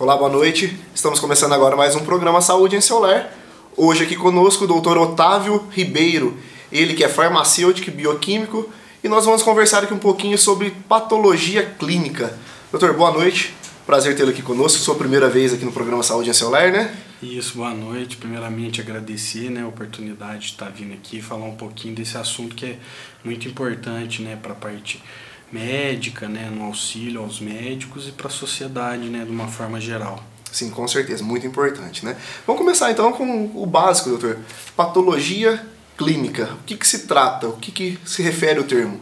Olá, boa noite. Estamos começando agora mais um programa Saúde em Seu Lar. Hoje aqui conosco o Dr. Otávio Ribeiro, ele que é farmacêutico e bioquímico, e nós vamos conversar aqui um pouquinho sobre patologia clínica. Doutor, boa noite. Prazer tê-lo aqui conosco. Sua primeira vez aqui no programa Saúde em Seu Lar, né? Isso, boa noite. Primeiramente agradecer, né, a oportunidade de estar vindo aqui falar um pouquinho desse assunto que é muito importante, né, para a parte médica, né, no auxílio aos médicos e para a sociedade, né, de uma forma geral. Sim, com certeza, muito importante, né? Vamos começar então com o básico, doutor. Patologia clínica. O que se trata? O que se refere o termo?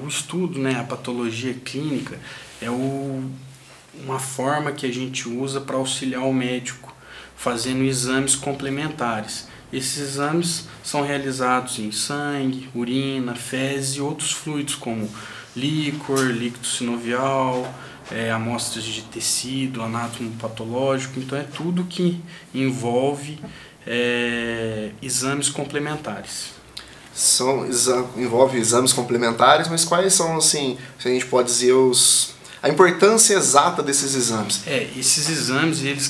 O estudo, né, a patologia clínica é uma forma que a gente usa para auxiliar o médico fazendo exames complementares. Esses exames são realizados em sangue, urina, fezes e outros fluidos como líquor, líquido sinovial, amostras de tecido, anátomo patológico. Então é tudo que envolve exames complementares. Envolve exames complementares, mas quais são, assim, se a gente pode dizer, a importância exata desses exames? Esses exames, eles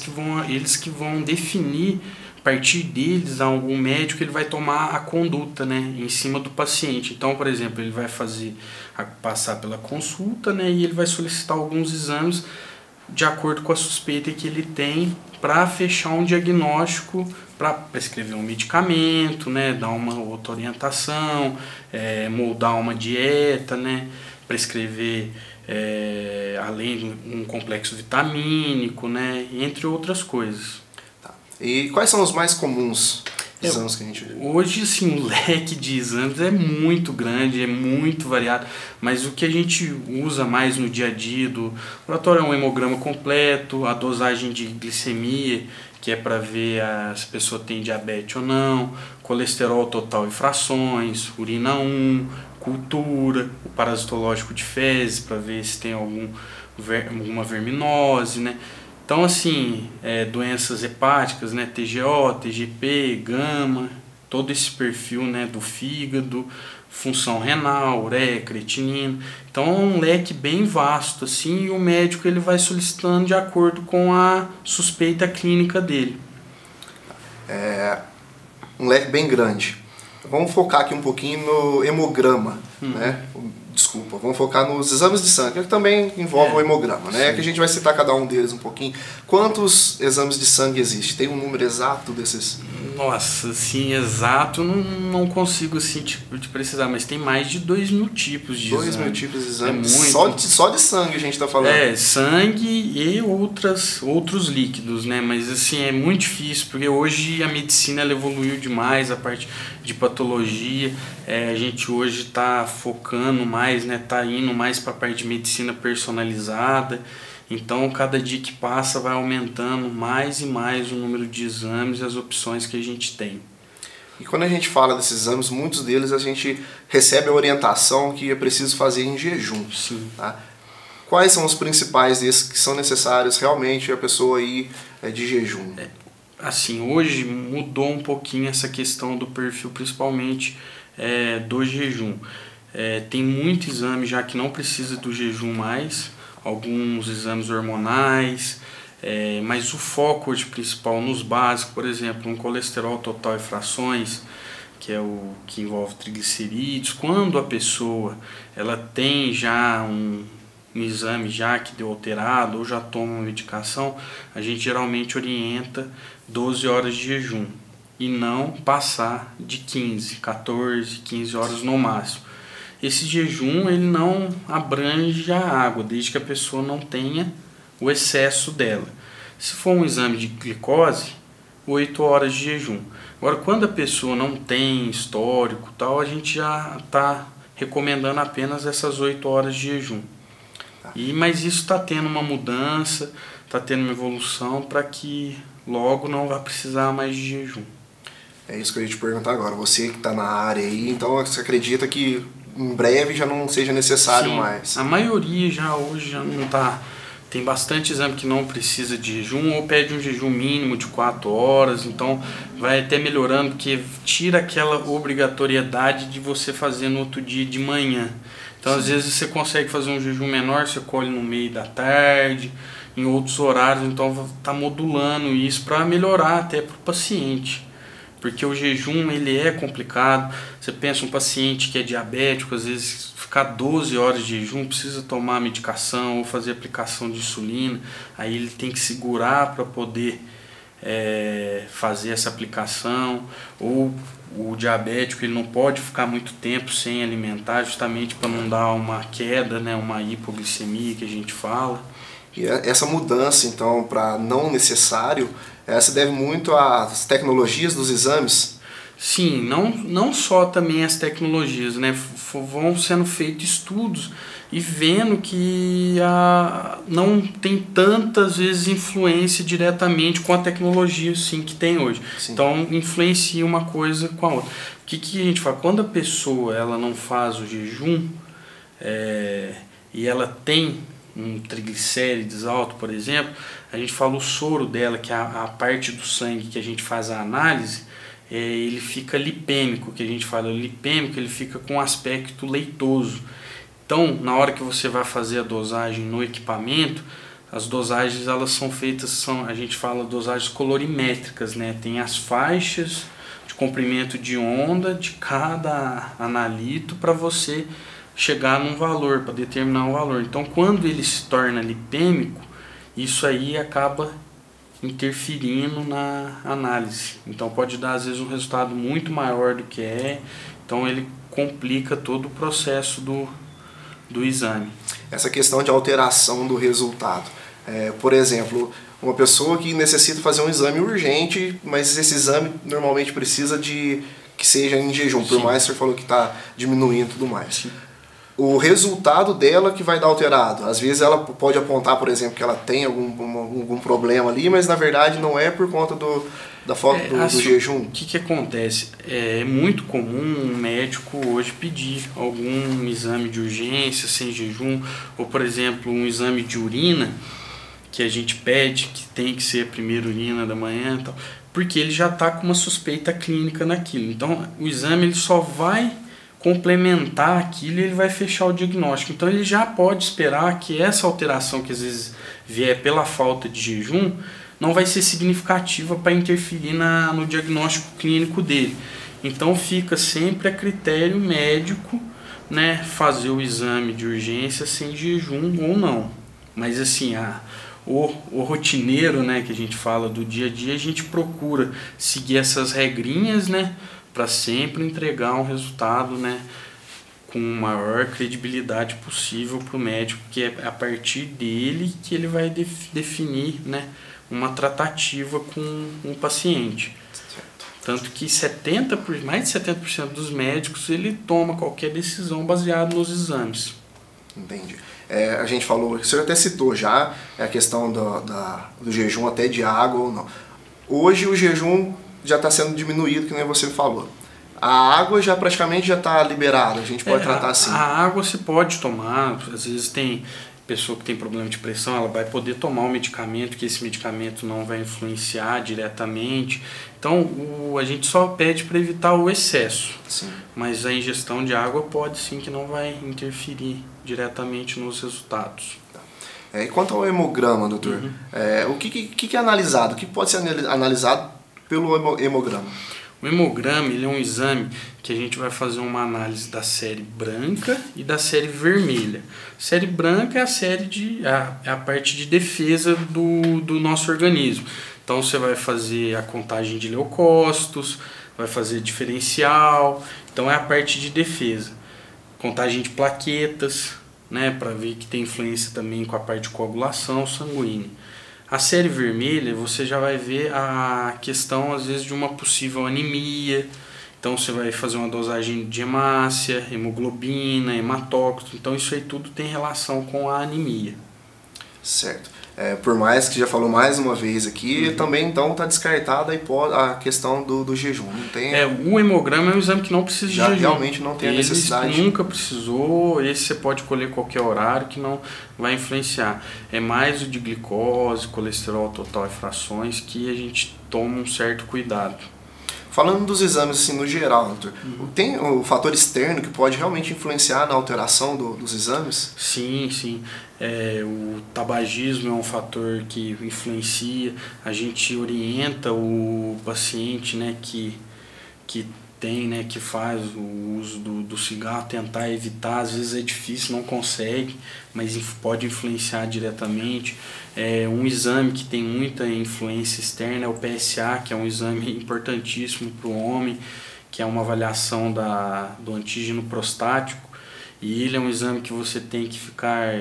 que vão definir, a partir deles, algum médico ele vai tomar a conduta, né, em cima do paciente. Então, por exemplo, ele vai passar pela consulta, né, e ele vai solicitar alguns exames de acordo com a suspeita que ele tem para fechar um diagnóstico, para prescrever um medicamento, né, dar uma outra orientação, moldar uma dieta, né, prescrever além um complexo vitamínico, né, entre outras coisas. Tá. E quais são os mais comuns exames que a gente vê? Hoje, sim, o leque de exames é muito grande, é muito variado, mas o que a gente usa mais no dia a dia do laboratório é um hemograma completo, a dosagem de glicemia, que é para ver se a pessoa tem diabetes ou não, colesterol total e frações, urina 1, cultura, o parasitológico de fezes, para ver se tem alguma verminose, né? Então, assim, doenças hepáticas, né, TGO, TGP, gama, todo esse perfil, né, do fígado, função renal, ureia, creatinina. Então, é um leque bem vasto, assim, e o médico ele vai solicitando de acordo com a suspeita clínica dele. Um leque bem grande. Vamos focar aqui um pouquinho no hemograma, né? Desculpa, vamos focar nos exames de sangue, que também envolve o hemograma, né? Sim. Que a gente vai citar cada um deles um pouquinho. Quantos exames de sangue existem? Tem um número exato desses? Nossa, assim, exato, não consigo assim, te precisar, mas tem mais de 2.000 tipos de exames. 2.000 tipos de exames? Muito. Só de sangue a gente está falando? Sangue e outros líquidos, né? Mas assim, é muito difícil, porque hoje a medicina ela evoluiu demais, a parte de patologia. A gente hoje está focando mais, né? Tá indo mais para a parte de medicina personalizada. Então, cada dia que passa vai aumentando mais e mais o número de exames e as opções que a gente tem. E quando a gente fala desses exames, muitos deles a gente recebe a orientação que é preciso fazer em jejum. Sim. Tá? Quais são os principais desses que são necessários realmente a pessoa ir de jejum? Assim, hoje mudou um pouquinho essa questão do perfil, principalmente do jejum. Tem muito exame já que não precisa do jejum mais, alguns exames hormonais, mas o foco hoje principal nos básicos, por exemplo, um colesterol total e frações, que é o que envolve triglicerídeos. Quando a pessoa ela tem já um exame já que deu alterado ou já toma uma medicação, a gente geralmente orienta 12 horas de jejum e não passar de 14, 15 horas no máximo. Esse jejum ele não abrange a água, desde que a pessoa não tenha o excesso dela. Se for um exame de glicose, 8 horas de jejum. Agora, quando a pessoa não tem histórico, tal, a gente já está recomendando apenas essas 8 horas de jejum. Mas isso está tendo uma mudança, está tendo uma evolução para que logo não vá precisar mais de jejum. É isso que eu ia te perguntar agora. Você que está na área aí, então você acredita que em breve já não seja necessário Sim, mais? A maioria hoje já não está. Tem bastante exame que não precisa de jejum ou pede um jejum mínimo de 4 horas, então vai até melhorando, porque tira aquela obrigatoriedade de você fazer no outro dia de manhã. Então, às vezes você consegue fazer um jejum menor, você colhe no meio da tarde. em outros horários, então está modulando isso para melhorar até para o paciente. Porque o jejum ele é complicado. Você pensa um paciente que é diabético, às vezes ficar 12 horas de jejum, precisa tomar medicação ou fazer aplicação de insulina, aí ele tem que segurar para poder fazer essa aplicação, ou o diabético ele não pode ficar muito tempo sem alimentar, justamente para não dar uma queda, né, uma hipoglicemia que a gente fala. E essa mudança, então, para não necessário, se deve muito às tecnologias dos exames? Sim, não só também as tecnologias, né? Vão sendo feitos estudos e vendo que não tem tantas vezes influência diretamente com a tecnologia sim, que tem hoje. Sim. Então influencia uma coisa com a outra. O que a gente fala? Quando a pessoa ela não faz o jejum e ela tem um triglicérides alto, por exemplo, a gente fala o soro dela, que é a parte do sangue que a gente faz a análise, ele fica lipêmico, que a gente fala lipêmico, ele fica com aspecto leitoso. Então, na hora que você vai fazer a dosagem no equipamento, as dosagens elas são feitas, a gente fala dosagens colorimétricas, né? Tem as faixas de comprimento de onda de cada analito para você chegar num valor, para determinar um valor. Então, quando ele se torna lipêmico, isso aí acaba interferindo na análise. Então pode dar às vezes um resultado muito maior do que então ele complica todo o processo do exame. Essa questão de alteração do resultado, por exemplo, uma pessoa que necessita fazer um exame urgente, mas esse exame normalmente precisa de que seja em jejum, por mais que você falou que está diminuindo e tudo mais. Sim. O resultado dela que vai dar alterado. Às vezes ela pode apontar, por exemplo, que ela tem algum problema ali, mas na verdade não é por conta da falta do jejum. O que acontece? É muito comum um médico hoje pedir algum exame de urgência sem jejum, ou por exemplo um exame de urina, que a gente pede que tem que ser a primeira urina da manhã, tal, porque ele já está com uma suspeita clínica naquilo. Então o exame ele só vai complementar aquilo e ele vai fechar o diagnóstico. Então ele já pode esperar que essa alteração que às vezes vier pela falta de jejum não vai ser significativa para interferir no diagnóstico clínico dele. Então fica sempre a critério médico, né, fazer o exame de urgência sem jejum ou não. Mas assim, o rotineiro, né, que a gente fala do dia a dia, a gente procura seguir essas regrinhas, né, para sempre entregar um resultado, né, com a maior credibilidade possível para o médico, que é a partir dele que ele vai definir, né, uma tratativa com o paciente. Tanto que mais de 70% dos médicos ele toma qualquer decisão baseado nos exames. Entendi. A gente falou, o senhor até citou já a questão do jejum até de água ou não. Hoje o jejum já está sendo diminuído, que nem você falou. A água já praticamente já está liberada, a gente pode tratar assim. A água se pode tomar, às vezes tem pessoa que tem problema de pressão, ela vai poder tomar um medicamento, que esse medicamento não vai influenciar diretamente. Então a gente só pede para evitar o excesso. Sim. Mas a ingestão de água pode sim, que não vai interferir diretamente nos resultados. E quanto ao hemograma, doutor, o que é analisado? O que pode ser analisado pelo hemograma? O hemograma ele é um exame que a gente vai fazer uma análise da série branca e da série vermelha. A série branca é a parte de defesa do nosso organismo. Então você vai fazer a contagem de leucócitos, vai fazer diferencial, então é a parte de defesa. Contagem de plaquetas, né, para ver que tem influência também com a parte de coagulação sanguínea. A série vermelha, você já vai ver a questão, às vezes, de uma possível anemia. Então, você vai fazer uma dosagem de hemácia, hemoglobina, hematócrito. Então, isso aí tudo tem relação com a anemia. Certo. Por mais que já falou mais uma vez aqui, também então está descartada a questão do jejum. Não tem... o hemograma é um exame que não precisa de jejum. Realmente não tem a necessidade. Nunca precisou, esse você pode colher qualquer horário que não vai influenciar. É mais o de glicose, colesterol total e frações que a gente toma um certo cuidado. Falando dos exames assim, no geral, doutor, tem o fator externo que pode realmente influenciar na alteração dos exames? Sim, sim. O tabagismo é um fator que influencia. A gente orienta o paciente, né, que tem, né, que faz o uso do cigarro, tentar evitar. Às vezes é difícil, não consegue, mas pode influenciar diretamente. Um exame que tem muita influência externa é o PSA, que é um exame importantíssimo para o homem, que é uma avaliação do antígeno prostático. E ele é um exame que você tem que ficar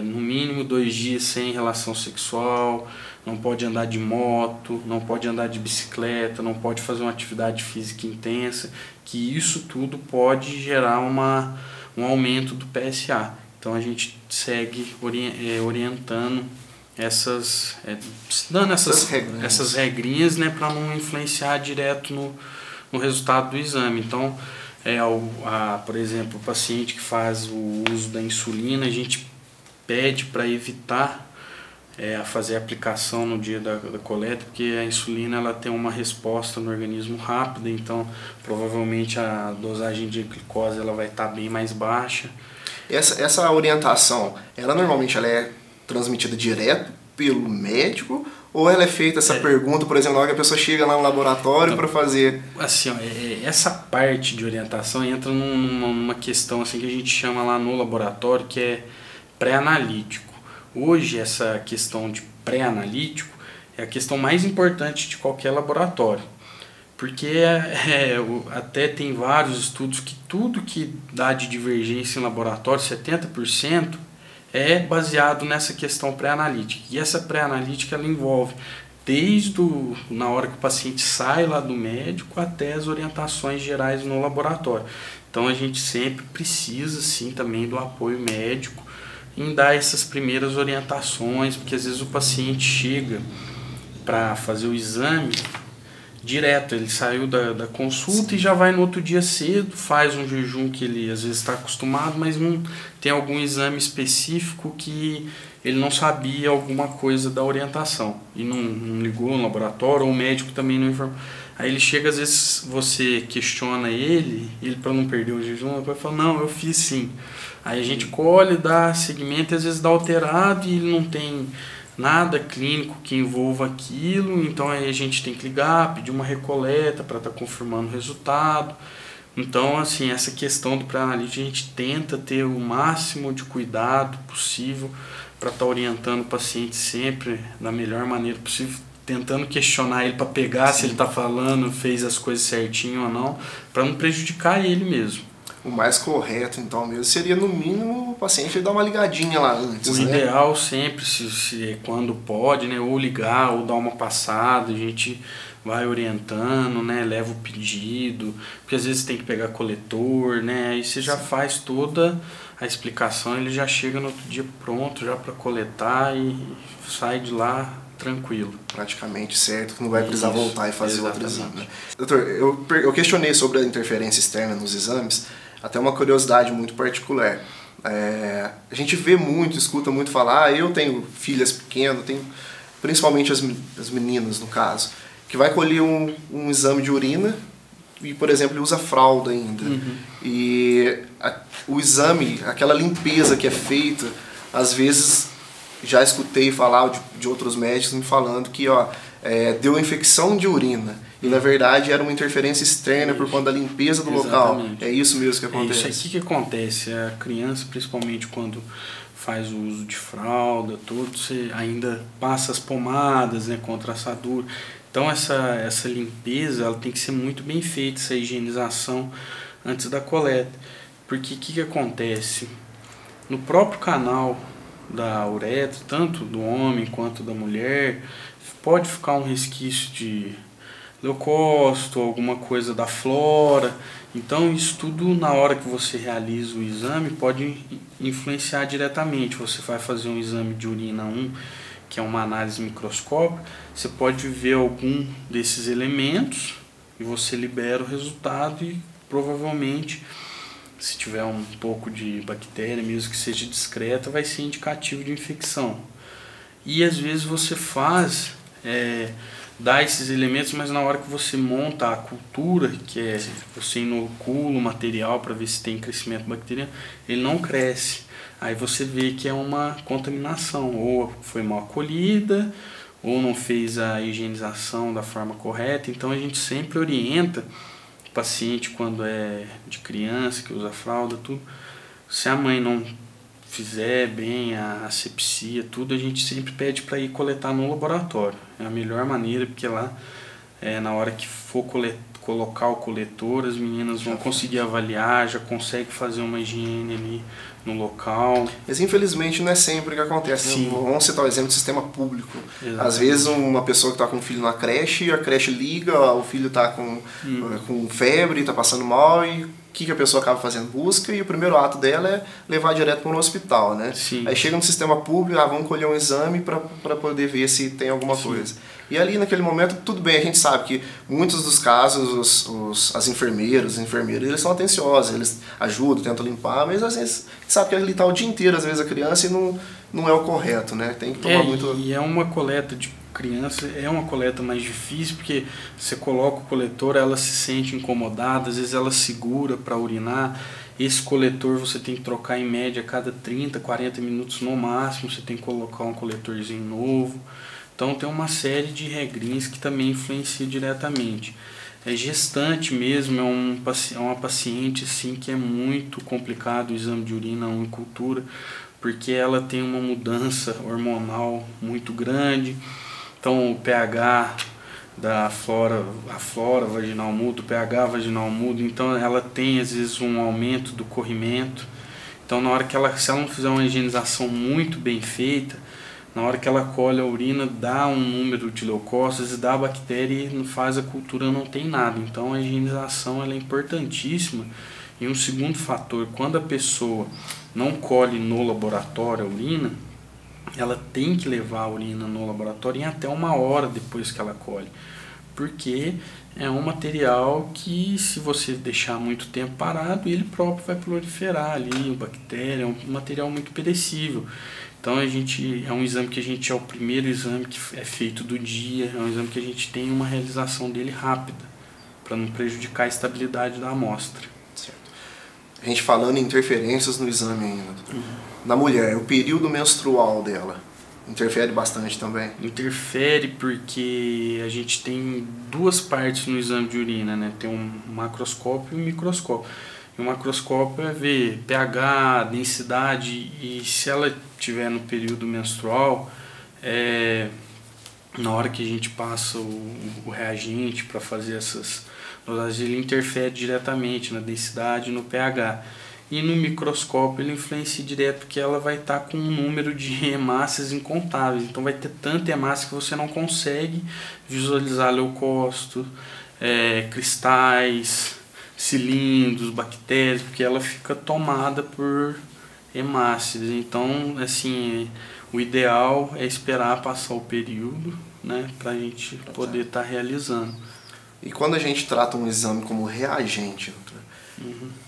no mínimo 2 dias sem relação sexual, não pode andar de moto, não pode andar de bicicleta, não pode fazer uma atividade física intensa, que isso tudo pode gerar um aumento do PSA. Então a gente segue orientando dando essas regrinhas, né, para não influenciar direto no resultado do exame. Então, por exemplo, o paciente que faz o uso da insulina, a gente pede para evitar fazer a aplicação no dia da coleta, porque a insulina ela tem uma resposta no organismo rápida, então provavelmente a dosagem de glicose ela vai estar bem mais baixa. Essa orientação, normalmente ela é transmitida direto pelo médico, ou ela é feita essa pergunta, por exemplo, na hora que a pessoa chega lá no laboratório para fazer... Assim, essa parte de orientação entra numa questão assim, que a gente chama lá no laboratório, que é pré-analítico. Hoje, essa questão de pré-analítico é a questão mais importante de qualquer laboratório. Porque até tem vários estudos que tudo que dá de divergência em laboratório, 70%, é baseado nessa questão pré-analítica. E essa pré-analítica ela envolve desde na hora que o paciente sai lá do médico até as orientações gerais no laboratório. Então a gente sempre precisa sim também do apoio médico em dar essas primeiras orientações, porque às vezes o paciente chega para fazer o exame direto, ele saiu da consulta e já vai no outro dia cedo, faz um jejum que ele às vezes está acostumado, mas não tem algum exame específico que ele não sabia alguma coisa da orientação e não ligou no laboratório, ou o médico também não informou. Aí ele chega, às vezes você questiona ele para não perder o jejum, ele fala, não, eu fiz sim. Aí a gente colhe, dá seguimento, às vezes dá alterado e ele não tem nada clínico que envolva aquilo, então aí a gente tem que ligar, pedir uma recoleta para estar confirmando o resultado. Então, assim, essa questão do pré-analítico a gente tenta ter o máximo de cuidado possível para estar orientando o paciente sempre da melhor maneira possível, tentando questionar ele para pegar se ele está falando, fez as coisas certinho ou não, para não prejudicar ele mesmo. O mais correto, então, mesmo, seria, no mínimo, o paciente dar uma ligadinha lá antes, O ideal sempre, quando pode, né, ou ligar, ou dar uma passada, a gente vai orientando, né, leva o pedido, porque às vezes tem que pegar coletor, né, aí você já faz toda a explicação, ele já chega no outro dia pronto, já para coletar e sai de lá tranquilo. Praticamente certo, que não vai precisar voltar e fazer outro exame. Né? Doutor, eu questionei sobre a interferência externa nos exames, até uma curiosidade muito particular. A gente vê muito, escuta muito falar, eu tenho filhas pequenas, tenho principalmente as meninas no caso, que vai colher um exame de urina e, por exemplo, ele usa fralda ainda. E o exame, aquela limpeza que é feita, às vezes já escutei falar de outros médicos me falando que deu infecção de urina. E na verdade era uma interferência externa por conta da limpeza do local. É isso mesmo que acontece. É isso aqui que acontece. A criança, principalmente quando faz o uso de fralda, tudo, você ainda passa as pomadas, né, contra assadura. Então essa limpeza ela tem que ser muito bem feita, essa higienização antes da coleta. Porque o que acontece? No próprio canal da uretra, tanto do homem quanto da mulher, pode ficar um resquício de leucócito, alguma coisa da flora. Então isso tudo, na hora que você realiza o exame, pode influenciar diretamente. Você vai fazer um exame de urina 1, que é uma análise microscópica, você pode ver algum desses elementos e você libera o resultado e provavelmente, se tiver um pouco de bactéria, mesmo que seja discreta, vai ser indicativo de infecção. E às vezes você faz dá esses elementos, mas na hora que você monta a cultura, que é você inocula o material para ver se tem crescimento bacteriano, ele não cresce. Aí você vê que é uma contaminação, ou foi mal acolhida, ou não fez a higienização da forma correta. Então a gente sempre orienta o paciente quando é de criança, que usa fralda, tudo. Se a mãe não fizer bem a asepsia, tudo, a gente sempre pede para ir coletar no laboratório. É a melhor maneira, porque lá, na hora que for colocar o coletor, as meninas vão conseguir avaliar, já consegue fazer uma higiene ali no local. Mas infelizmente não é sempre que acontece, né? Vamos citar o exemplo do sistema público. Exatamente. Às vezes uma pessoa que está com um filho na creche, a creche liga, o filho está com febre, está passando mal, e o que a pessoa acaba fazendo? Busca, e o primeiro ato dela é levar direto para um hospital, né? Sim. Aí chega no sistema público, vamos colher um exame para poder ver se tem alguma coisa. E ali naquele momento, tudo bem, a gente sabe que muitos dos casos, as enfermeiros, eles são atenciosos, eles ajudam, tentam limpar, mas às vezes a gente sabe que ele está o dia inteiro, às vezes, a criança, e não é o correto, né? Tem que tomar muito... E é uma coleta de criança, é uma coleta mais difícil, porque você coloca o coletor, ela se sente incomodada, às vezes ela segura para urinar. Esse coletor você tem que trocar em média a cada 30, 40 minutos no máximo, você tem que colocar um coletorzinho novo. Então tem uma série de regrinhas que também influenciam diretamente. Gestante mesmo é uma paciente assim, que é muito complicado o exame de urina, a unicultura, porque ela tem uma mudança hormonal muito grande. Então o pH da flora vaginal muda, o pH vaginal muda, então ela tem às vezes um aumento do corrimento. Então na hora que se ela não fizer uma higienização muito bem feita, na hora que ela colhe a urina, dá um número de leucócitos, dá bactéria e faz a cultura, não tem nada. Então a higienização ela é importantíssima. E um segundo fator, quando a pessoa não colhe no laboratório a urina, ela tem que levar a urina no laboratório em até 1 hora depois que ela colhe. Porque é um material que, se você deixar muito tempo parado, ele próprio vai proliferar ali, bactéria, é um material muito perecível. Então é um exame que é o primeiro exame que é feito do dia, é um exame que a gente tem uma realização dele rápida, para não prejudicar a estabilidade da amostra. Certo. A gente falando em interferências no exame ainda. Na mulher, o período menstrual dela interfere bastante também? Interfere porque a gente tem 2 partes no exame de urina, né? Tem um macroscópio e um microscópio. E o macroscópio é ver pH, densidade, e se ela estiver no período menstrual, na hora que a gente passa o reagente para fazer essas dosagens, ele interfere diretamente na densidade e no pH. E no microscópio ele influencia direto, porque ela vai estar com um número de hemácias incontáveis. Então vai ter tanta hemácia que você não consegue visualizar leucócitos, cristais, cilindros, bactérias, porque ela fica tomada por hemácias. Então, assim, o ideal é esperar passar o período, né, para a gente poder estar realizando. E quando a gente trata um exame como reagente,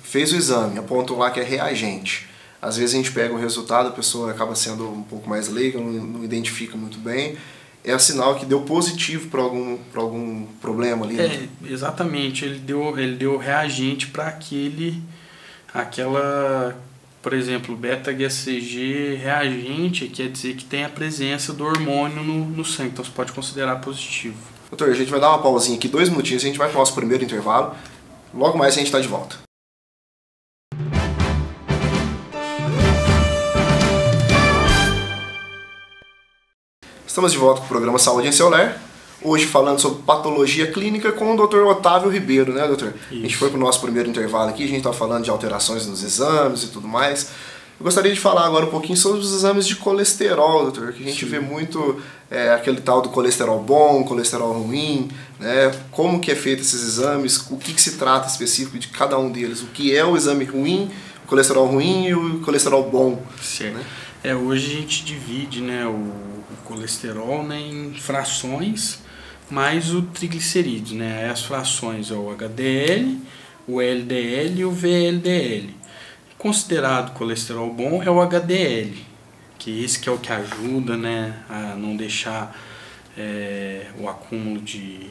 fez o exame, apontou lá que é reagente. Às vezes a gente pega o resultado, a pessoa acaba sendo um pouco mais leiga, não identifica muito bem. É sinal que deu positivo para algum problema ali. Exatamente. Ele deu reagente para aquela, por exemplo, beta-HCG reagente, quer dizer que tem a presença do hormônio no sangue, então você pode considerar positivo. Doutor, a gente vai dar uma pausinha aqui, 2 minutinhos, a gente vai para o nosso primeiro intervalo. Logo mais a gente está de volta. Estamos de volta com o programa Saúde em Seu Lar. Hoje falando sobre patologia clínica com o Dr. Otávio Ribeiro, né, doutor? Isso. A gente foi para o nosso primeiro intervalo aqui, a gente está falando de alterações nos exames e tudo mais. Eu gostaria de falar agora um pouquinho sobre os exames de colesterol, doutor, que a gente vê muito aquele tal do colesterol bom, colesterol ruim, né? Como que é feito esses exames, o que se trata específico de cada um deles, o que é o exame ruim, o colesterol ruim e o colesterol bom. Certo. Né? Hoje a gente divide, né, o colesterol, né, em frações mais o triglicerídeos, né? As frações é o HDL, o LDL e o VLDL. Considerado colesterol bom é o HDL, que esse que é o que ajuda, né, a não deixar o acúmulo de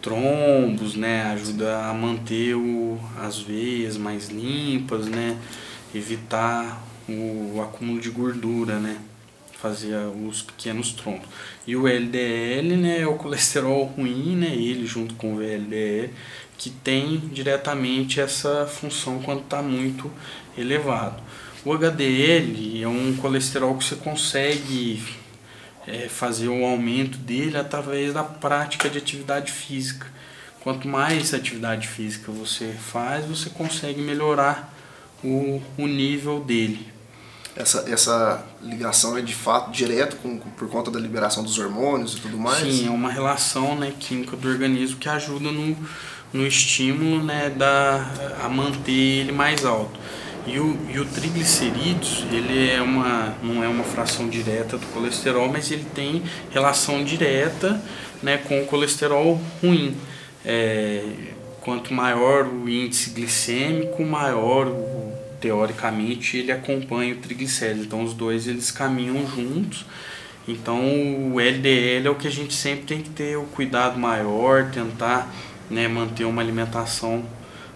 trombos, né? Ajuda a manter as veias mais limpas, né? Evitar o acúmulo de gordura, né? Fazer os pequenos trombos. E o LDL, né, é o colesterol ruim, né, ele junto com o VLDL, que tem diretamente essa função quando está muito elevado. O HDL é um colesterol que você consegue fazer o aumento dele através da prática de atividade física. Quanto mais atividade física você faz, você consegue melhorar o nível dele. Essa ligação é de fato direto por conta da liberação dos hormônios e tudo mais? Sim, é uma relação, né, química do organismo que ajuda no estímulo, né, a manter ele mais alto. E o triglicerídeos, ele não é uma fração direta do colesterol, mas ele tem relação direta, né, com o colesterol ruim. Quanto maior o índice glicêmico, maior teoricamente ele acompanha o triglicérides. Então os dois eles caminham juntos. Então o LDL é o que a gente sempre tem que ter o cuidado maior, tentar, né, manter uma alimentação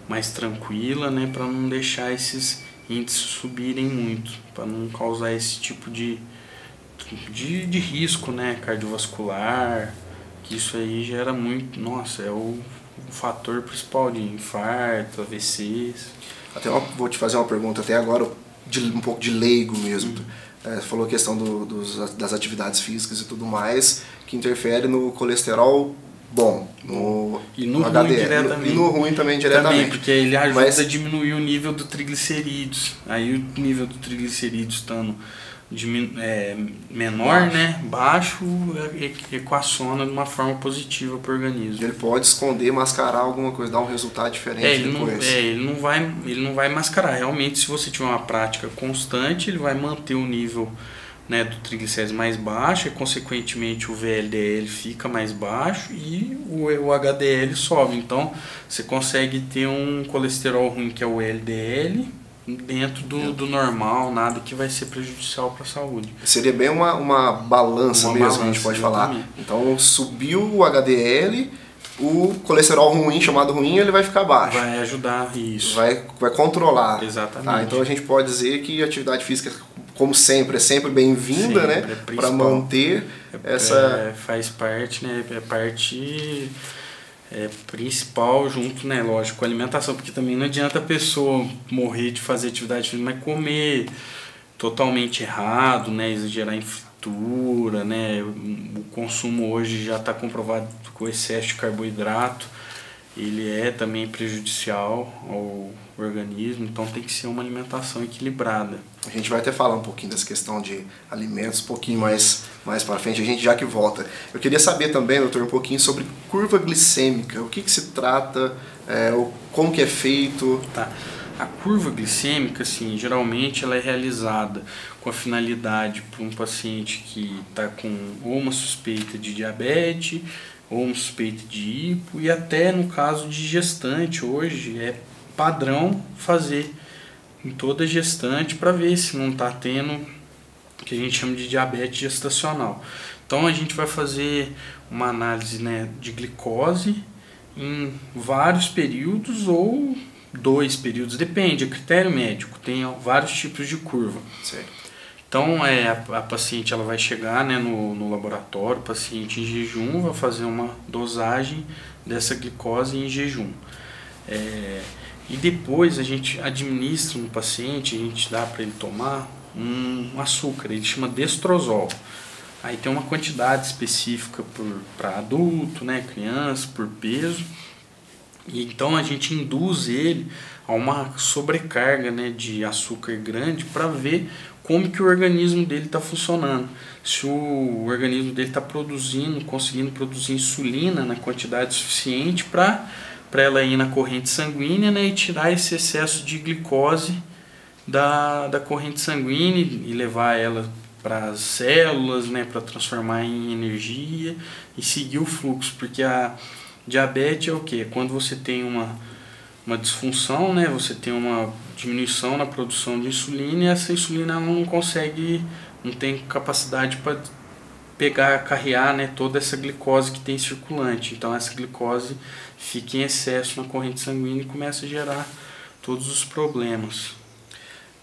mais tranquila, né, para não deixar esses índices subirem muito, para não causar esse tipo de risco, né, cardiovascular, que isso aí gera muito, nossa, é o fator principal de infarto, AVCs. Vou te fazer uma pergunta até agora, um pouco de leigo mesmo. Você falou a questão das atividades físicas e tudo mais, que interfere no colesterol bom, no HDL. Ruim diretamente. E no ruim também diretamente. Também, porque ele ajuda a diminuir o nível do triglicerídeos. Aí o nível do triglicerídeos estando menor, né, baixo, equaciona de uma forma positiva para o organismo. Ele pode esconder, mascarar alguma coisa, dar um resultado diferente depois. Ele não vai mascarar. Realmente, se você tiver uma prática constante, ele vai manter o nível, né, do triglicérides mais baixo e, consequentemente, o VLDL fica mais baixo e o HDL sobe. Então, você consegue ter um colesterol ruim, que é o LDL, dentro do normal, nada que vai ser prejudicial para a saúde. Seria bem uma balança mesmo, a gente pode falar. Então, subiu o HDL, o colesterol ruim, chamado ruim, ele vai ficar baixo. Vai ajudar isso. Vai controlar. Exatamente. Então, a gente pode dizer que a atividade física, como sempre, é sempre bem-vinda, né? Para manter essa... faz parte, né? É parte... principal junto, né, lógico, com a alimentação, porque também não adianta a pessoa morrer de fazer atividade física, mas comer totalmente errado, né, exagerar em fritura, né, o consumo hoje já está comprovado com o excesso de carboidrato, ele é também prejudicial ao organismo, então tem que ser uma alimentação equilibrada. A gente vai até falar um pouquinho dessa questão de alimentos, um pouquinho mais para frente, a gente já que volta. Eu queria saber também, doutor, um pouquinho sobre curva glicêmica, o que se trata, como que é feito. Tá. A curva glicêmica, assim, geralmente ela é realizada com a finalidade para um paciente que está com ou uma suspeita de diabetes, ou uma suspeita de hipo, e até no caso de gestante, hoje é padrão fazer em toda gestante para ver se não está tendo o que a gente chama de diabetes gestacional. Então a gente vai fazer uma análise, né, de glicose em vários períodos ou 2 períodos, depende, é critério médico, tem vários tipos de curva. Certo. Então a paciente ela vai chegar, né, no laboratório, paciente em jejum, vai fazer uma dosagem dessa glicose em jejum. E depois a gente administra no paciente, a gente dá para ele tomar um açúcar, ele chama destrozol. Aí tem uma quantidade específica para adulto, né, criança, por peso. E então a gente induz ele a uma sobrecarga, né, de açúcar grande para ver como que o organismo dele está funcionando. Se o organismo dele está conseguindo produzir insulina na quantidade suficiente para ela ir na corrente sanguínea, né, e tirar esse excesso de glicose da corrente sanguínea e levar ela para as células, né, para transformar em energia e seguir o fluxo, porque a diabetes é o que? Quando você tem uma disfunção, né, você tem uma diminuição na produção de insulina e essa insulina ela não tem capacidade para pegar, carrear, né, toda essa glicose que tem circulante. Então essa glicose fica em excesso na corrente sanguínea e começa a gerar todos os problemas.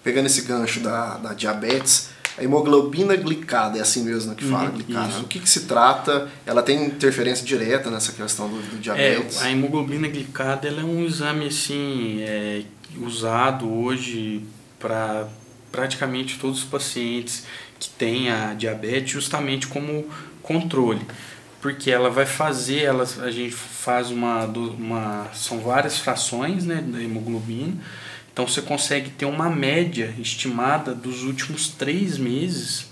Pegando esse gancho da diabetes, a hemoglobina glicada, é assim mesmo que fala, glicada. O que se trata? Ela tem interferência direta nessa questão do diabetes? A hemoglobina glicada ela é um exame assim, usado hoje para praticamente todos os pacientes que têm a diabetes, justamente como controle. Porque ela vai fazer, a gente faz são várias frações, né, da hemoglobina. Então você consegue ter uma média estimada dos últimos 3 meses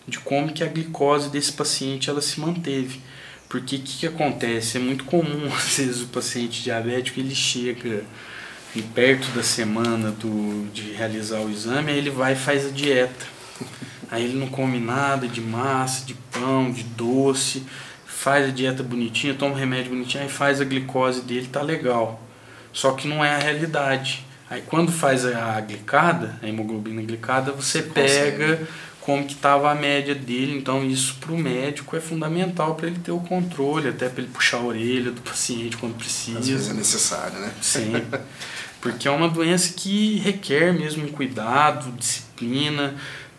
de como que a glicose desse paciente ela se manteve. Porque o que acontece? É muito comum, às vezes, o paciente diabético ele chega perto da semana de realizar o exame, aí ele vai e faz a dieta. Aí ele não come nada de massa, de pão, de doce, faz a dieta bonitinha, toma um remédio bonitinho, aí faz a glicose dele, tá legal. Só que não é a realidade. Aí quando faz a glicada, a hemoglobina glicada, você pega como que estava a média dele. Então isso para o médico é fundamental para ele ter o controle, até para ele puxar a orelha do paciente quando precisa. Às vezes é necessário, né? Sim, porque é uma doença que requer mesmo cuidado, disciplina.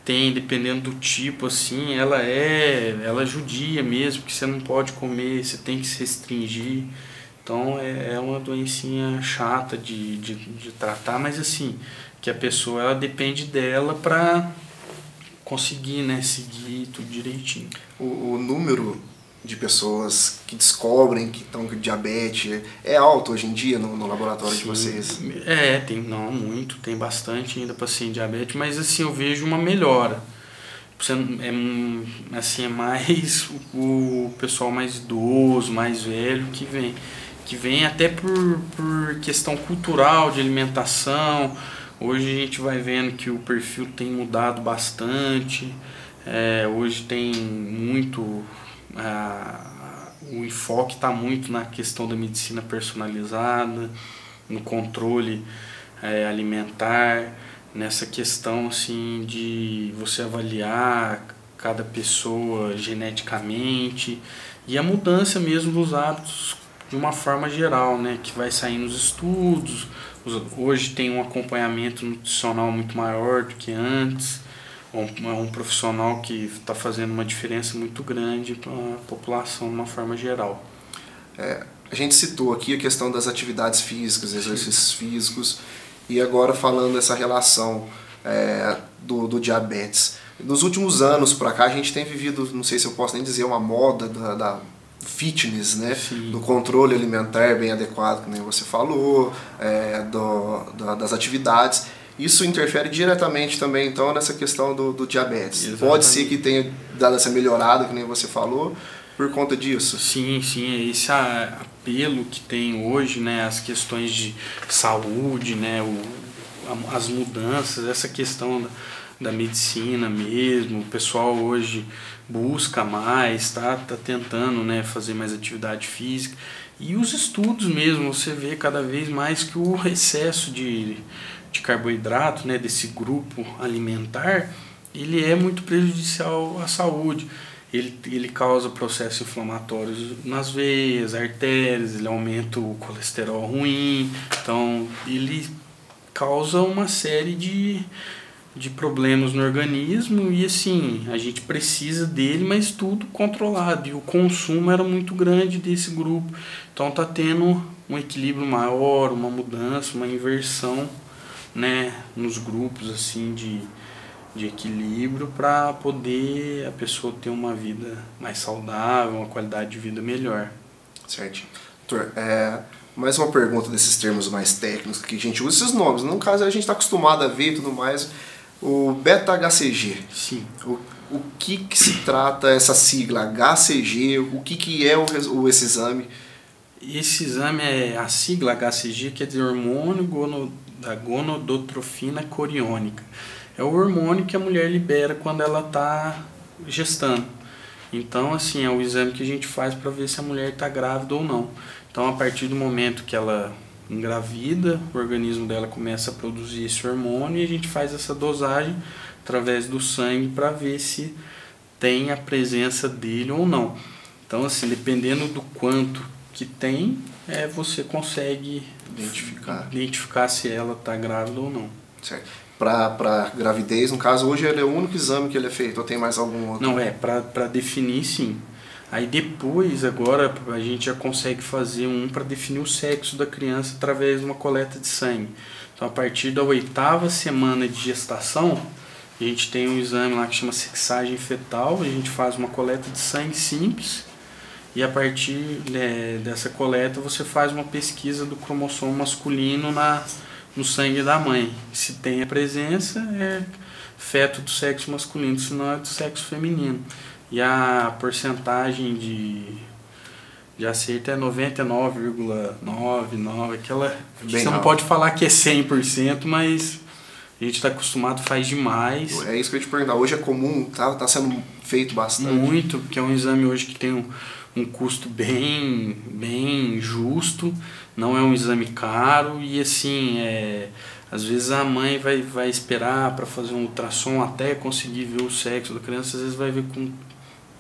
Tem, dependendo do tipo, assim, ela judia mesmo, que você não pode comer, você tem que se restringir. Então é uma doencinha chata de tratar, mas assim, que a pessoa ela depende dela para conseguir, né, seguir tudo direitinho. O número de pessoas que descobrem que estão com diabetes é alto hoje em dia no laboratório de vocês? Tem bastante ainda paciente diabético, mas assim, eu vejo uma melhora. É mais o pessoal mais idoso, mais velho que vem até por questão cultural de alimentação. Hoje a gente vai vendo que o perfil tem mudado bastante. Hoje tem muito... o enfoque está muito na questão da medicina personalizada, no controle alimentar, nessa questão assim, de você avaliar cada pessoa geneticamente e a mudança mesmo dos hábitos de uma forma geral, né, que vai sair nos estudos. Hoje tem um acompanhamento nutricional muito maior do que antes. Um profissional que está fazendo uma diferença muito grande para a população de uma forma geral. A gente citou aqui a questão das atividades físicas, exercícios físicos, e agora falando dessa relação do diabetes. Nos últimos anos para cá a gente tem vivido, não sei se eu posso nem dizer, uma moda da fitness, né? Do controle alimentar bem adequado, como você falou, das atividades. Isso interfere diretamente também, então, nessa questão do diabetes. Exatamente. Pode ser que tenha dado essa melhorada, que nem você falou, por conta disso. Sim, é esse apelo que tem hoje, né, as questões de saúde, né, as mudanças, essa questão da medicina mesmo. O pessoal hoje busca mais, tá tentando, né, fazer mais atividade física. E os estudos mesmo, você vê cada vez mais que o excesso de carboidrato, né, desse grupo alimentar, ele é muito prejudicial à saúde. Ele causa processos inflamatórios nas veias, artérias, ele aumenta o colesterol ruim, então ele causa uma série de problemas no organismo e assim, a gente precisa dele, mas tudo controlado, e o consumo era muito grande desse grupo, então está tendo um equilíbrio maior, uma mudança, uma inversão, né, nos grupos assim de equilíbrio para poder a pessoa ter uma vida mais saudável, uma qualidade de vida melhor. Certo. Doutor, mais uma pergunta desses termos mais técnicos que a gente usa, esses nomes, no caso a gente está acostumado a ver e tudo mais, o beta-HCG. Sim. O que se trata essa sigla HCG, o que é esse exame? Esse exame a sigla HCG quer dizer hormônio da gonadotrofina coriônica. É o hormônio que a mulher libera quando ela está gestando. Então, assim, é o exame que a gente faz para ver se a mulher está grávida ou não. Então, a partir do momento que ela engravida, o organismo dela começa a produzir esse hormônio e a gente faz essa dosagem através do sangue para ver se tem a presença dele ou não. Então, assim, dependendo do quanto que tem, você consegue identificar se ela está grávida ou não. Certo. Para gravidez, no caso, hoje ele é o único exame que ele é feito, ou tem mais algum outro? Não, para definir, sim. Aí depois, agora, a gente já consegue fazer um para definir o sexo da criança através de uma coleta de sangue. Então, a partir da 8ª semana de gestação, a gente tem um exame lá que chama sexagem fetal, a gente faz uma coleta de sangue simples, e a partir dessa coleta você faz uma pesquisa do cromossomo masculino no sangue da mãe. Se tem a presença, é feto do sexo masculino, se não é do sexo feminino. E a porcentagem de acerto é 99,99, aquela... Você não pode falar que é 100%, mas a gente está acostumado, faz demais. É isso que eu ia te perguntar. Hoje é comum, tá sendo feito bastante? Muito, porque é um exame hoje que tem um custo bem justo, não é um exame caro e assim, às vezes a mãe vai esperar para fazer um ultrassom até conseguir ver o sexo da criança, às vezes vai ver com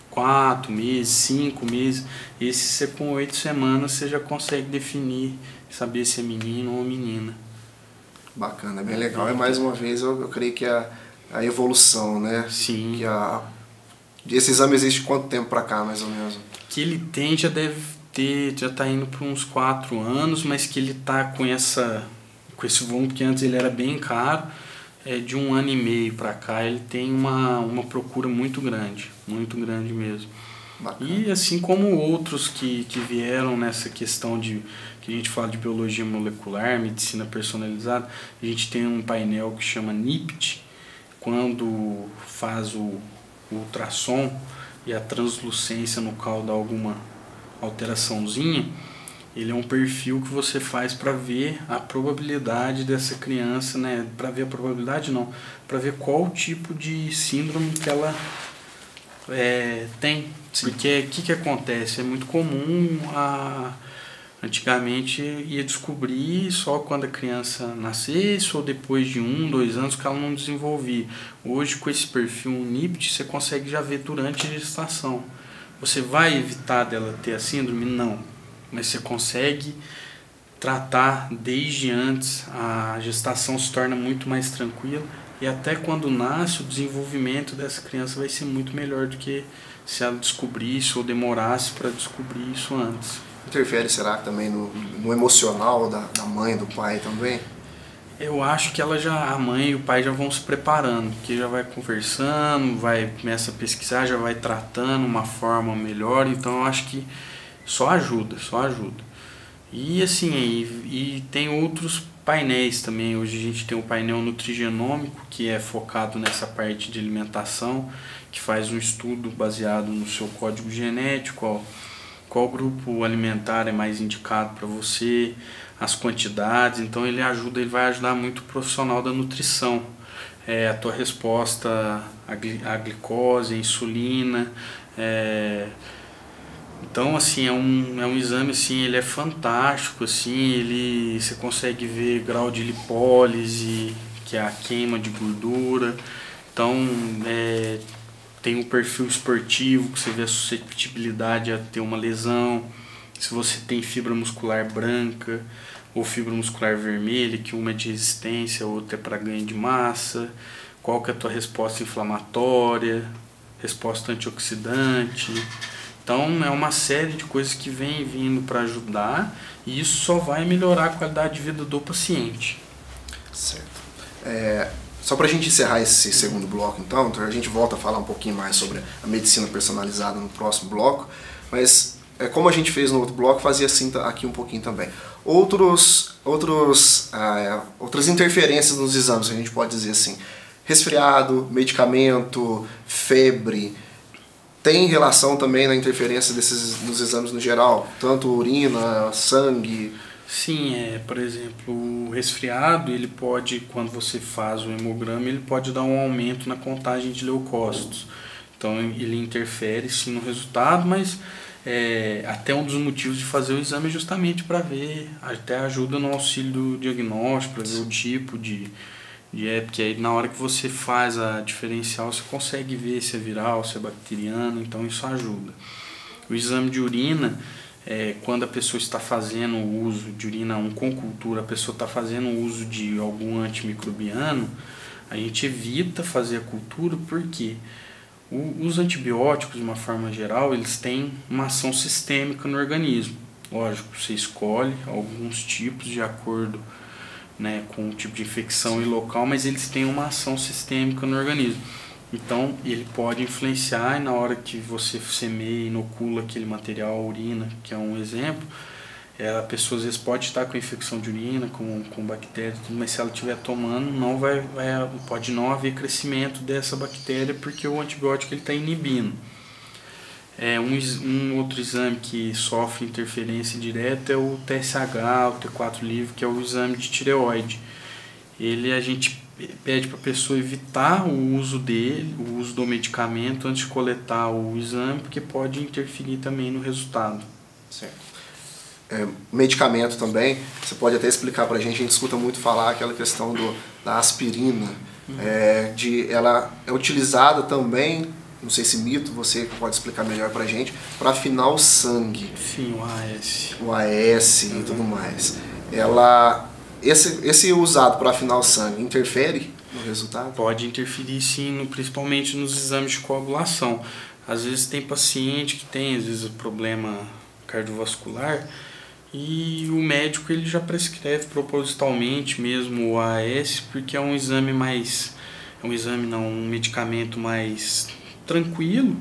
4 meses, 5 meses, e se você com 8 semanas você já consegue definir, saber se é menino ou menina. Bacana, é bem legal. Mais uma vez, eu creio que a evolução, né? Sim. Esse exame existe quanto tempo para cá, mais ou menos? Que ele tem já está indo para uns 4 anos, mas que ele está com esse volume, porque antes ele era bem caro, de 1 ano e meio para cá ele tem uma procura muito grande mesmo. Bacana. E assim como outros que vieram nessa questão que a gente fala de biologia molecular, medicina personalizada, a gente tem um painel que chama NIPT, quando faz o ultrassom e a translucência no cal dá alguma alteraçãozinha, ele é um perfil que você faz para ver a probabilidade dessa criança, né? Para ver a probabilidade não, para ver qual tipo de síndrome que ela tem. Sim. Porque o que acontece? É muito comum, antigamente ia descobrir só quando a criança nascesse ou depois de 1, 2 anos que ela não desenvolvia. Hoje, com esse perfil NIPT, você consegue já ver durante a gestação. Você vai evitar dela ter a síndrome? Não. Mas você consegue tratar desde antes, a gestação se torna muito mais tranquila e até quando nasce o desenvolvimento dessa criança vai ser muito melhor do que se ela descobrisse ou demorasse para descobrir isso antes. Interfere, será, também no emocional da mãe, do pai também? Eu acho que a mãe e o pai já vão se preparando, porque já vai conversando, começa a pesquisar, já vai tratando uma forma melhor, então eu acho que só ajuda. E assim, e tem outros painéis também. Hoje a gente tem um painel nutrigenômico que é focado nessa parte de alimentação, que faz um estudo baseado no seu código genético, qual grupo alimentar é mais indicado para você, as quantidades. Então ele vai ajudar muito o profissional da nutrição. A tua resposta à glicose, à insulina. Então assim, é um exame assim, ele é fantástico, assim, você consegue ver grau de lipólise, que é a queima de gordura. Então tem um perfil esportivo, que você vê a suscetibilidade a ter uma lesão, se você tem fibra muscular branca ou fibra muscular vermelha, que uma é de resistência, a outra é para ganho de massa, qual que é a tua resposta inflamatória, resposta antioxidante. Então é uma série de coisas que vem vindo para ajudar, e isso só vai melhorar a qualidade de vida do paciente. Certo. Só para a gente encerrar esse segundo bloco, então a gente volta a falar um pouquinho mais sobre a medicina personalizada no próximo bloco, mas como a gente fez no outro bloco, fazia assim aqui um pouquinho também. Outras interferências nos exames, a gente pode dizer assim, resfriado, medicamento, febre, tem relação também na interferência nos exames no geral, tanto urina, sangue? Sim, por exemplo, o resfriado, ele pode, quando você faz o hemograma, ele pode dar um aumento na contagem de leucócitos. Então ele interfere sim no resultado, mas até um dos motivos de fazer o exame é justamente para ver, até ajuda no auxílio do diagnóstico, para ver o tipo de porque aí na hora que você faz a diferencial, você consegue ver se é viral, se é bacteriano, então isso ajuda. O exame de urina, quando a pessoa está fazendo o uso de urina com cultura, a pessoa está fazendo o uso de algum antimicrobiano, a gente evita fazer a cultura porque os antibióticos, de uma forma geral, eles têm uma ação sistêmica no organismo. Lógico, você escolhe alguns tipos de acordo, né, com o tipo de infecção e local, mas eles têm uma ação sistêmica no organismo. Então, ele pode influenciar, e na hora que você semeia e inocula aquele material, a urina, que é um exemplo, a pessoa às vezes pode estar com infecção de urina, com bactéria, mas se ela estiver tomando, pode não haver crescimento dessa bactéria, porque o antibiótico está inibindo. Um outro exame que sofre interferência direta é o TSH, o T4 livre, que é o exame de tireoide. A gente pede para a pessoa evitar o uso do medicamento antes de coletar o exame, porque pode interferir também no resultado. Certo. Medicamento também, você pode até explicar para a gente escuta muito falar aquela questão da aspirina, ela é utilizada também, não sei se mito, você pode explicar melhor para a gente, para afinar o sangue. Sim, o AS. O AS e tudo mais. Esse usado para afinar o sangue interfere no resultado? Pode interferir sim, principalmente nos exames de coagulação. Às vezes tem paciente que tem, às vezes, problema cardiovascular e o médico ele já prescreve propositalmente mesmo o AS, porque é um exame um medicamento mais tranquilo.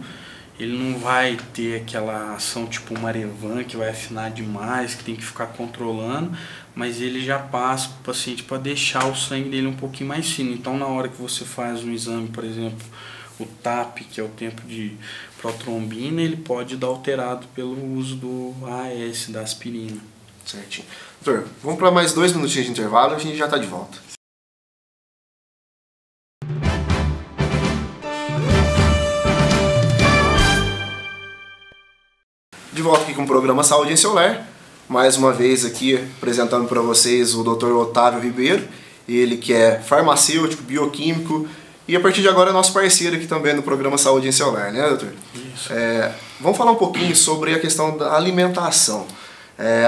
Ele não vai ter aquela ação tipo Marevan, que vai afinar demais, que tem que ficar controlando, mas ele já passa para o paciente para deixar o sangue dele um pouquinho mais fino. Então, na hora que você faz um exame, por exemplo, o TAP, que é o tempo de protrombina, ele pode dar alterado pelo uso do AS, da aspirina. Certinho. Doutor, vamos para mais 2 minutinhos de intervalo e a gente já está de volta. De volta aqui com o programa Saúde em Seu Lar. Mais uma vez aqui apresentando para vocês o Dr. Otávio Ribeiro, ele que é farmacêutico, bioquímico e a partir de agora é nosso parceiro aqui também no programa Saúde em Seu Lar, né, doutor? Isso. Vamos falar um pouquinho sobre a questão da alimentação.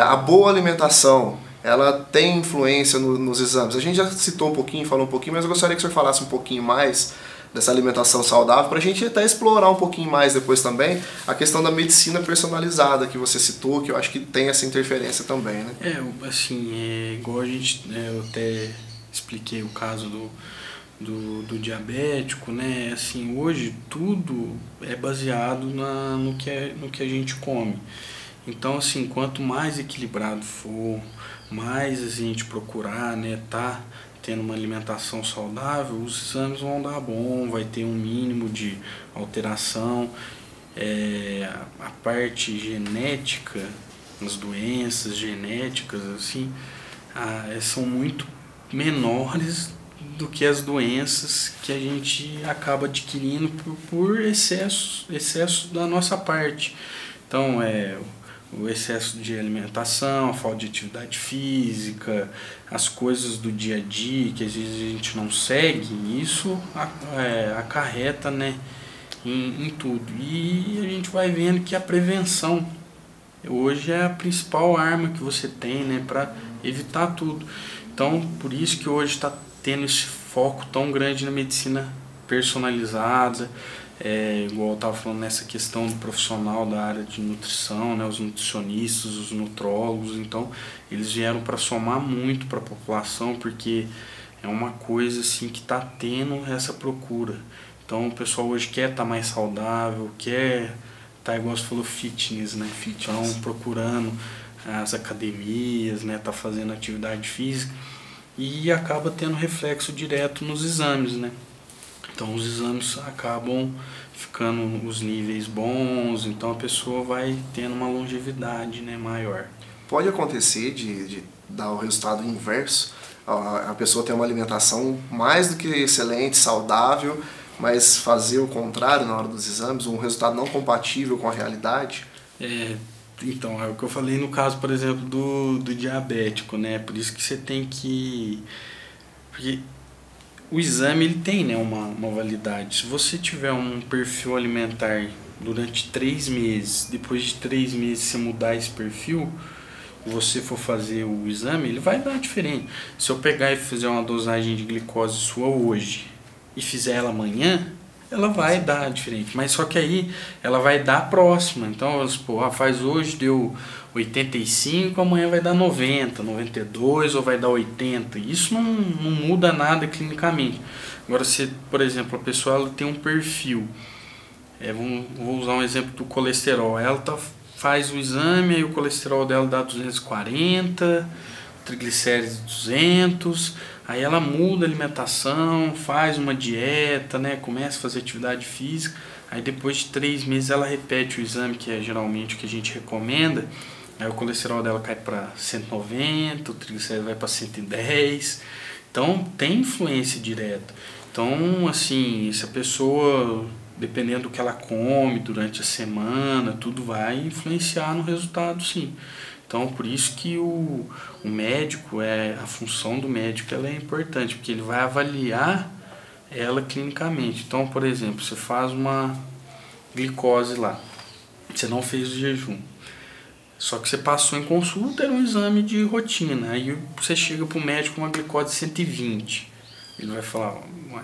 A boa alimentação, ela tem influência nos exames. A gente já citou um pouquinho, falou um pouquinho, mas eu gostaria que o senhor falasse um pouquinho mais dessa alimentação saudável, para a gente até explorar um pouquinho mais depois também a questão da medicina personalizada que você citou, que eu acho que tem essa interferência também, né? Igual eu até expliquei o caso do diabético, né? Assim, hoje tudo é baseado no que a gente come. Então, assim, quanto mais equilibrado for, mais a gente procurar, né, tendo uma alimentação saudável, os exames vão dar bom, vai ter um mínimo de alteração. A parte genética, as doenças genéticas, assim, são muito menores do que as doenças que a gente acaba adquirindo por excesso da nossa parte. Então, o excesso de alimentação, a falta de atividade física, as coisas do dia a dia que às vezes a gente não segue, isso acarreta, né, em tudo. E a gente vai vendo que a prevenção hoje é a principal arma que você tem, né, para evitar tudo. Então, por isso que hoje está tendo esse foco tão grande na medicina personalizada. Igual eu estava falando nessa questão do profissional da área de nutrição, né, os nutricionistas, os nutrólogos, então eles vieram para somar muito para a população, porque é uma coisa assim que está tendo essa procura. Então o pessoal hoje quer estar mais saudável, quer estar, igual você falou, fitness, né? Então procurando as academias, né, tá fazendo atividade física e acaba tendo reflexo direto nos exames, né? Então os exames acabam ficando os níveis bons, então a pessoa vai tendo uma longevidade, né, maior. Pode acontecer de dar o resultado inverso, a pessoa ter uma alimentação mais do que excelente, saudável, mas fazer o contrário na hora dos exames, um resultado não compatível com a realidade? Então, é o que eu falei no caso, por exemplo, do diabético, né? Por isso que você tem que... Porque O exame ele tem, né, uma validade. Se você tiver um perfil alimentar durante 3 meses, depois de 3 meses você mudar esse perfil, e você for fazer o exame, ele vai dar diferente. Se eu pegar e fizer uma dosagem de glicose sua hoje e fizer ela amanhã, ela vai dar diferente. Mas só que aí ela vai dar a próxima. Então, vamos supor, faz hoje, deu 85, amanhã vai dar 90, 92 ou vai dar 80. Isso não muda nada clinicamente. Agora, se, por exemplo, a pessoa ela tem um perfil, vou usar um exemplo do colesterol, ela faz o exame, aí o colesterol dela dá 240, triglicérides 200, aí ela muda a alimentação, faz uma dieta, né, começa a fazer atividade física, aí depois de 3 meses ela repete o exame, que é geralmente o que a gente recomenda, aí o colesterol dela cai para 190, o triglicérides vai para 110, então tem influência direta. Então, assim, se a pessoa, dependendo do que ela come durante a semana, tudo vai influenciar no resultado, sim. Então, por isso que o médico, a função do médico ela é importante, porque ele vai avaliar ela clinicamente. Então, por exemplo, você faz uma glicose lá, você não fez o jejum, só que você passou em consulta, era um exame de rotina, aí você chega para o médico com uma glicose de 120, ele vai falar, ué,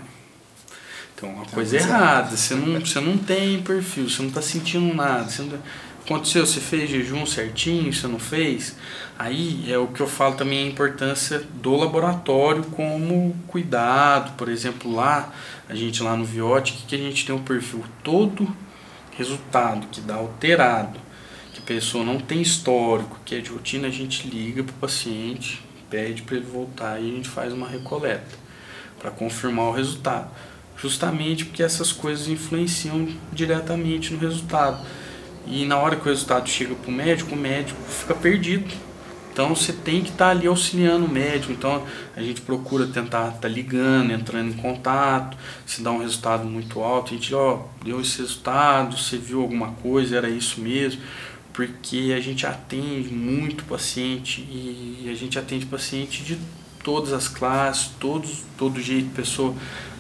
tem uma coisa errada, você não tem perfil, você não está sentindo nada, aconteceu, você fez jejum certinho, você não fez? Aí é o que eu falo também, a importância do laboratório como cuidado. Por exemplo, a gente lá no Viotti, que a gente tem um perfil todo resultado que dá alterado, que a pessoa não tem histórico, que é de rotina, a gente liga para o paciente, pede para ele voltar e a gente faz uma recoleta para confirmar o resultado. Justamente porque essas coisas influenciam diretamente no resultado. E na hora que o resultado chega para o médico fica perdido. Então você tem que estar ali auxiliando o médico. Então a gente procura tentar estar ligando, entrando em contato. Se dá um resultado muito alto, a gente deu esse resultado, você viu alguma coisa, era isso mesmo. Porque a gente atende muito paciente e a gente atende paciente de todas as classes, todo jeito, pessoa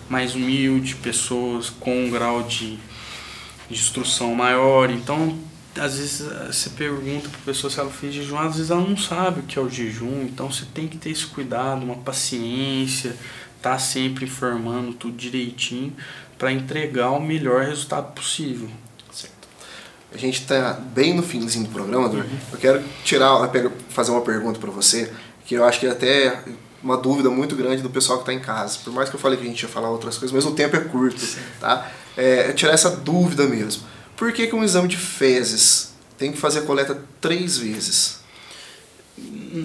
mais humilde, pessoas com um grau de instrução maior. Então, às vezes você pergunta para a pessoa se ela fez jejum, às vezes ela não sabe o que é o jejum, então você tem que ter esse cuidado, uma paciência, tá sempre informando tudo direitinho para entregar o melhor resultado possível. Certo. A gente está bem no finzinho do programa, Dor. Eu quero fazer uma pergunta para você, que eu acho que é até uma dúvida muito grande do pessoal que está em casa. Por mais que eu falei que a gente ia falar outras coisas, mas o tempo é curto, tá? Tirar essa dúvida mesmo. Por que um exame de fezes tem que fazer a coleta 3 vezes?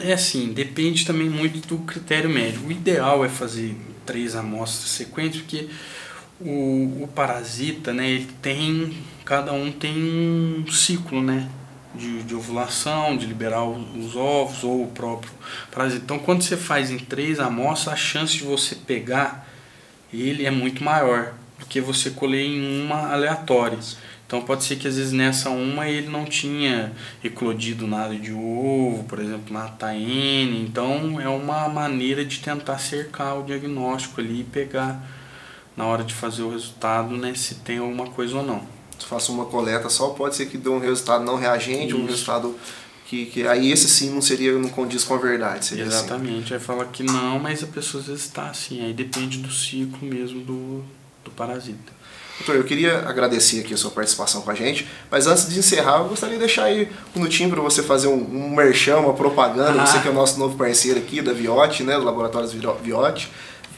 É assim, depende também muito do critério médico. O ideal é fazer 3 amostras sequentes, porque o parasita, né, cada um tem um ciclo, né, de ovulação, de liberar os ovos ou o próprio parasita. Então, quando você faz em 3 amostras, a chance de você pegar ele é muito maior do que você colher em uma aleatória. Então pode ser que às vezes nessa ele não tinha eclodido nada de ovo, por exemplo, na TAN. Então é uma maneira de tentar cercar o diagnóstico ali e pegar na hora de fazer o resultado, né, se tem alguma coisa ou não. Se faça uma coleta só, pode ser que dê um resultado não reagente, um resultado que aí esse sim não condiz com a verdade. Seria exatamente, aí fala que não, mas a pessoa às vezes está assim, aí depende do ciclo mesmo do parasita. Doutor, eu queria agradecer aqui a sua participação com a gente, mas antes de encerrar, eu gostaria de deixar aí um minutinho para você fazer um merchan, uma propaganda, você que é o nosso novo parceiro aqui da Viotti, né, do Laboratórios Viotti.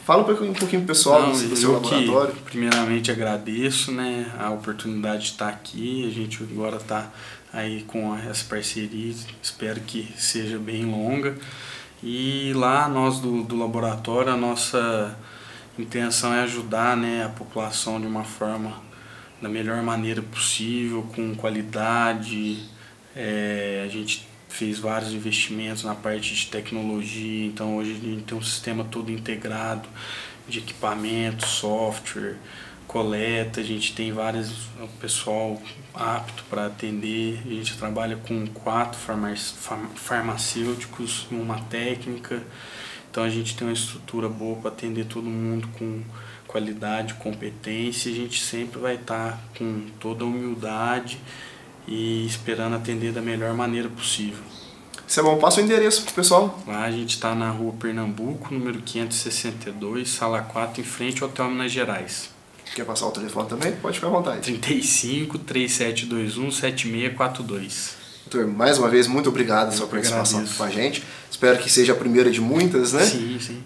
Fala um pouquinho pro pessoal do seu laboratório. Primeiramente agradeço, né, a oportunidade de estar aqui, a gente agora está aí com essa parceria, espero que seja bem longa. E lá nós do laboratório, a nossa intenção é ajudar, né, a população de uma forma, da melhor maneira possível, com qualidade. A gente fez vários investimentos na parte de tecnologia, então hoje a gente tem um sistema todo integrado de equipamento, software, coleta, a gente tem o pessoal apto para atender, a gente trabalha com 4 farmacêuticos e uma técnica. Então a gente tem uma estrutura boa para atender todo mundo com qualidade, competência. A gente sempre vai estar com toda a humildade e esperando atender da melhor maneira possível. Isso é bom, passa o endereço pro pessoal. Lá a gente está na rua Pernambuco, número 562, sala 4, em frente ao Hotel Minas Gerais. Quer passar o telefone também? Pode ficar à vontade. 35 3721 7642. Doutor, mais uma vez, muito obrigado pela sua participação com a gente. Espero que seja a primeira de muitas, né? Sim, sim.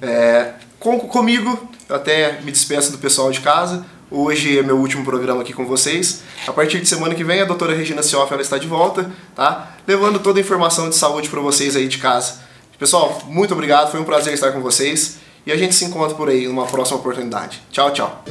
Comigo, eu até me despeço do pessoal de casa. Hoje é meu último programa aqui com vocês. A partir de semana que vem, a doutora Regina Sioff, ela está de volta, tá? Levando toda a informação de saúde para vocês aí de casa. Pessoal, muito obrigado, foi um prazer estar com vocês. E a gente se encontra por aí numa próxima oportunidade. Tchau, tchau.